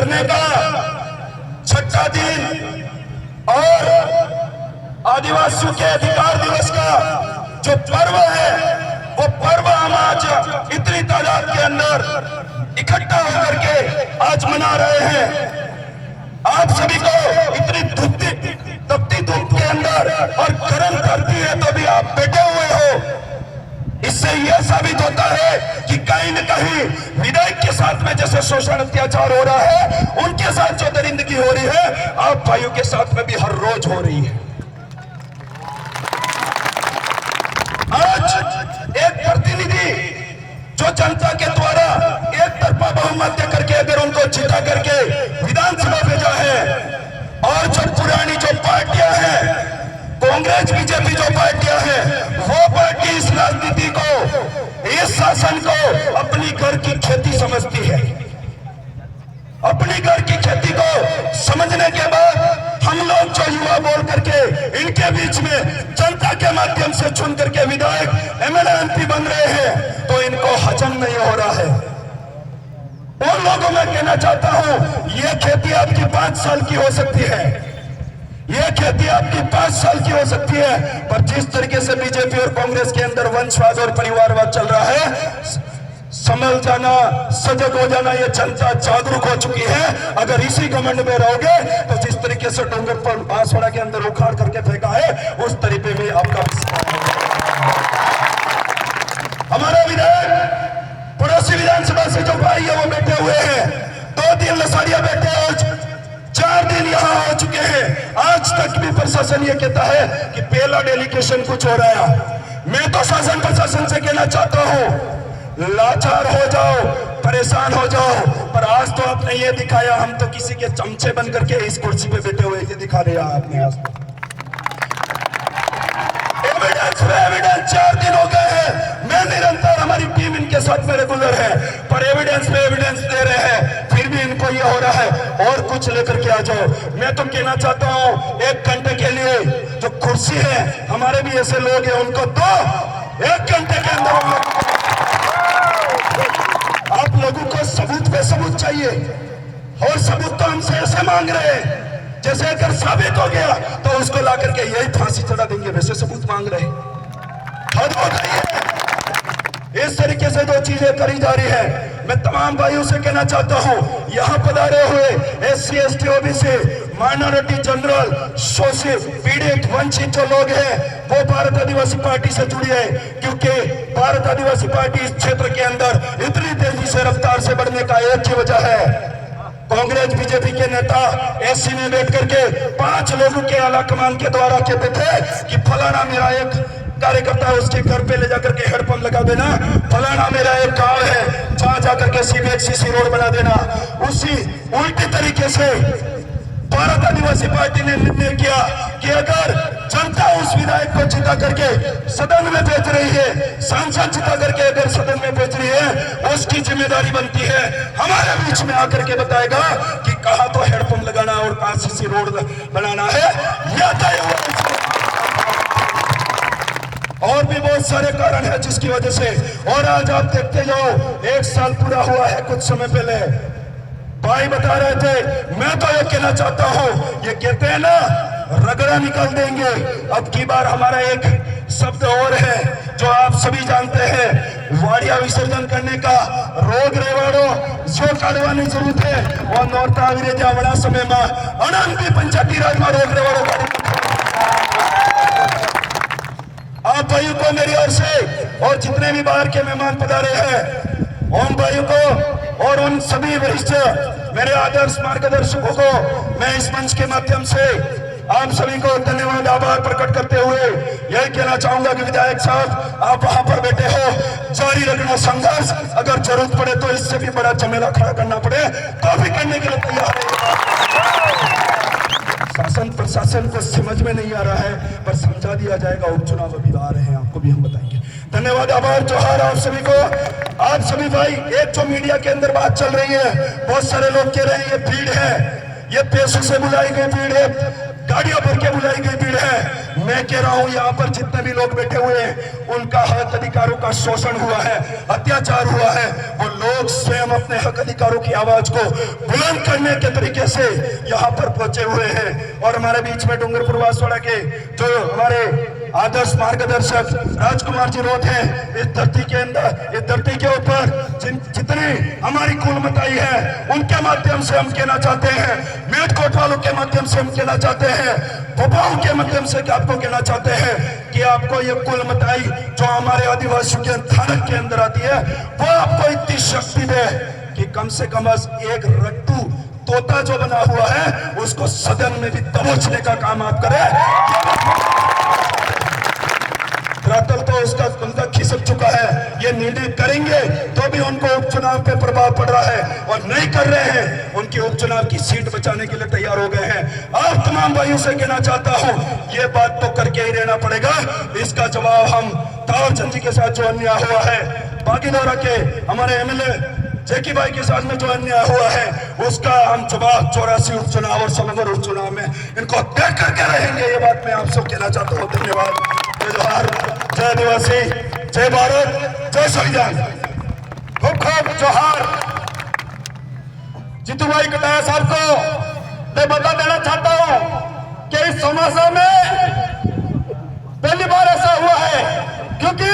धरने का छठा दिन और आदिवासियों के अधिकार दिवस का जो पर्व है, वो पर्व हम आज इतनी तादाद के अंदर इकट्ठा होकर के आज मना रहे हैं। आप सभी को इतनी तपती धूप के अंदर और गर्म करती है तो भी आप बैठे हुए हो। इससे यह साबित होता है कि कहीं न कहीं विधायक के साथ में जैसे शोषण अत्याचार हो रहा है, उनके साथ जो दरिंदगी हो रही है, आप भाइयों के साथ में भी हर रोज हो रही है। आज एक प्रतिनिधि जो जनता के द्वारा एक तरफा बहुमत देकर के अगर उनको जिता करके विधानसभा भेजा है, और जो पुरानी जो पार्टियां हैं, कांग्रेस बीजेपी जो पार्टियां हैं, वो पार्टी इस राजनीति को, इस शासन को अपनी घर की खेती समझती है। अपनी घर की खेती को समझने के बाद हम लोग जो युवा बोल करके इनके बीच में जनता के माध्यम से चुन करके विधायक, एमएलए, एमपी बन रहे हैं, तो इनको हजम नहीं हो रहा है। उन लोगों में कहना चाहता हूं, यह खेती आपकी 5 साल की हो सकती है, यह खेती आपकी 5 साल की हो सकती है, पर जिस तरीके से बीजेपी और कांग्रेस के अंदर वंशवाद और परिवारवाद चल रहा है, संभल जाना, सजग हो जाना, ये जनता जागरूक हो चुकी है। अगर इसी घमंड में रहोगे तो जिस तरीके से डोंगर पर बांसवाड़ा के अंदर उखाड़ करके फेंका है, उस तरीके में आपका हमारा विधायक पड़ोसी विधानसभा से जो भाई है वो बैठे हुए हैं, 2 दिन लसाड़िया बैठे हैं, 4 दिन यहाँ हो चुके हैं। आज तक भी प्रशासन ये कहता है कि पहला डेलीगेशन कुछ हो रहा है। मैं तो शासन प्रशासन से कहना चाहता हूँ, लाचार हो जाओ, परेशान हो जाओ, पर आज तो आपने ये दिखाया, हम तो किसी के चमचे बन करके इस कुर्सी पे बैठे हुए ये दिखा दिया आपने। आज एविडेंस पे एविडेंस 4 दिन हो गए हैं, मैं निरंतर, हमारी टीम इनके साथ में रेगुलर है, पर एविडेंस पे एविडेंस दे रहे हैं, फिर भी इनको ये हो रहा है और कुछ लेकर के आ जाओ। मैं तो कहना चाहता हूँ, 1 घंटे के लिए जो कुर्सी है, हमारे भी ऐसे लोग हैं, उनको तो 1 घंटे के अंदर आप लोगों को सबूत पे सबूत चाहिए, और सबूत तो हमसे ऐसे मांग रहे हैं जैसे अगर साबित हो गया तो उसको ला करके यही फांसी चढ़ा देंगे, वैसे सबूत मांग रहे हैं। हद हो गई है। इस तरीके से जो चीजें करी जा रही है, मैं तमाम भाइयों से कहना चाहता हूं, यहां पधारे हुए SC ST OBC minority general शोषित पीड़ित वंचित जो लोग हैं, वो भारत आदिवासी पार्टी से जुड़ी है, क्योंकि भारत आदिवासी पार्टी इस क्षेत्र के अंदर इतनी तेजी से रफ्तार से बढ़ने का एक ही वजह है, कांग्रेस बीजेपी के नेता एससी में बैठ करके 5 लोगों के आला कमान के द्वारा कहते थे कि फलाना मेरा एक कार्यकर्ता है, उसके घर पे ले जाकर के हेडपंप लगा देना, फलाना मेरा एक गांव है, जहां जाकर के CBHCC रोड बना देना। उसी उल्टी तरीके से भारत आदिवासी पार्टी ने निर्णय किया कि अगर जनता उस विधायक को जिता करके सदन में भेज रही है, सांसद जिता करके अगर सदन में भेज रही है, उसकी जिम्मेदारी बनती है हमारे बीच में आकर के बताएगा कि कहां तो हेडपंप लगाना और कहां CC रोड बनाना है, या तय हुआ। और भी बहुत सारे कारण है जिसकी वजह से, और आज आप देखते जाओ, 1 साल पूरा हुआ है कुछ समय पहले, भाई बता रहे थे, मैं तो ये कहना चाहता हूं, ये कहते हैं ना रगड़ा निकाल देंगे, अब की बार हमारा एक शब्द और है जो आप सभी जानते हैं, वाड़िया विसर्जन करने का रोग रेवाड़ो जो काढ़વાની જરૂર છે, और नौरता આવી રહ્યા વડા સમયમાં અનંત પંચાયતી રાજમાં રોગ રેવાડો। आप भाइयों को मेरी ओर से और जितने भी बाहर के मेहमान पधारे हैं, उन भाइयों को और उन सभी वरिष्ठ मेरे आदर्श मार्गदर्शकों को मैं इस मंच के माध्यम से आप सभी को धन्यवाद, आभार प्रकट करते हुए यही कहना चाहूंगा कि विधायक साहब, आप वहां पर बैठे हो, जारी रखना संघर्ष, अगर जरूरत पड़े तो इससे भी बड़ा झमेला खड़ा करना पड़े तो भी करने के लिए तैयार है। शासन प्रशासन को समझ में नहीं आ रहा है, पर समझा दिया जाएगा। उपचुनाव अभी आ रहे हैं, आपको भी हम बताएंगे। धन्यवाद, आभार, जोहार आप सभी को। आप सभी भाई, एक जो मीडिया के अंदर बात चल रही है, बहुत सारे लोग कह रहे हैं ये भीड़ है, ये पैसों से बुलाई गई भीड़ है, गाड़ियां भर के बुलाई गई भीड़ है। मैं कह रहा हूं यहाँ पर जितने भी लोग बैठे हुए हैं उनका हक अधिकारों का शोषण हुआ है, अत्याचार हुआ है। वो लोग स्वयं अपने हक अधिकारों की आवाज को बुलंद करने के तरीके से यहाँ पर पहुंचे हुए हैं। और हमारे बीच में डूंगरपुर बांसवाड़ा के जो हमारे आदर्श मार्गदर्शक राजकुमार जी रोध हैं, इस धरती के अंदर, इस धरती के ऊपर जितनी हमारी कुलमताई है उनके माध्यम से हम कहना चाहते हैं, मेटकोट वालों के माध्यम से हम कहना चाहते हैं, भोपाल के माध्यम से आपको कहना चाहते हैं कि आपको ये कुलमताई जो हमारे आदिवासियों के थानक के अंदर आती है वो आपको इतनी शक्ति दे कि कम से कम एक रट्टू तोता जो बना हुआ है उसको सदन में भी दबोचने का काम आप करें। धरातल तो उसका उनका खिसक चुका है, ये निर्णय करेंगे तो भी उनको उपचुनाव पे प्रभाव पड़ रहा है और नहीं कर रहे हैं, उनकी उपचुनाव की सीट बचाने के लिए तैयार हो गए हैं। आप तमाम भाइयों से कहना चाहता हूं, ये बात तो करके ही रहना पड़ेगा। इसका जवाब हम तावरचंद जी के साथ जो अन्याय हुआ है, बागीदौरा के हमारे एमएलए जेकी भाई के साथ में जो अन्याय हुआ है उसका हम जवाब 84 उपचुनाव और समग्र उपचुनाव में इनको तय करके रहेंगे। ये बात मैं आपसे कहना चाहता हूँ। धन्यवाद। जय जोहार, जय आदिवासी, जय भारत, जय संविधान। खूब खूब जोहार। जीतू भाई कटाया साहब को मैं बता देना चाहता हूं कि इस समासा में पहली बार ऐसा हुआ है, क्योंकि